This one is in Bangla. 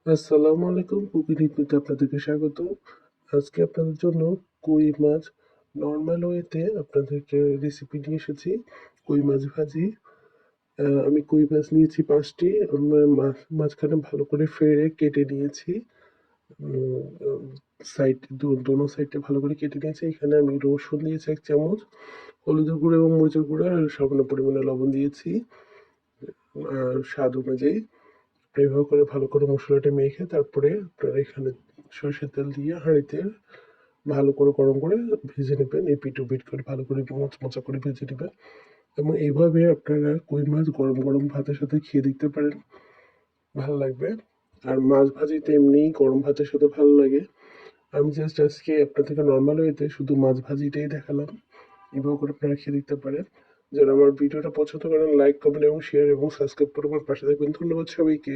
আসসালামু আলাইকুম, কুকিং রিভিউতে আপনাদেরকে স্বাগত। আজকে আপনাদের জন্য কই মাছ নর্মাল ওয়েতে আপনাদেরকে রেসিপি নিয়ে এসেছি। কই মাছ ভাজি। আমি কই মাছ নিয়েছি ৫টি। মাঝখানে ভালো করে ফেড়ে কেটে নিয়েছি। সাইড দোনো সাইডে ভালো করে কেটে নিয়েছি। এখানে আমি রসুন দিয়েছি ১ চামচ, হলুদের গুঁড়ো এবং মরিচের গুঁড়ো আর সামান্য পরিমাণে লবণ দিয়েছি আর স্বাদ অনুযায়ী। এভাবে করে ভালো করে মশলাটা মেখে তারপরে আপনারা এখানে সরষের তেল দিয়ে হাঁড়িতে ভালো করে গরম করে ভেজে নেবেন, এপিট ওপিট করে ভালো করে মচমচা করে ভেজে নেবেন। এবং এইভাবে আপনারা কই মাছ গরম গরম ভাতের সাথে খেয়ে দেখতে পারেন, ভালো লাগবে। আর মাছ ভাজি তো এমনিই গরম ভাতের সাথে ভালো লাগে। আমি জাস্ট আজকে আপনাদেরকে নর্মাল ওয়েতে শুধু মাছ ভাজিটাই দেখালাম। এভাবে করে আপনারা খেয়ে দেখতে পারেন। যারা আমার ভিডিওটা পছন্দ করেন লাইক, কমেন্ট এবং শেয়ার এবং সাবস্ক্রাইব করে আমার পাশে থাকবেন। ধন্যবাদ সবাইকে।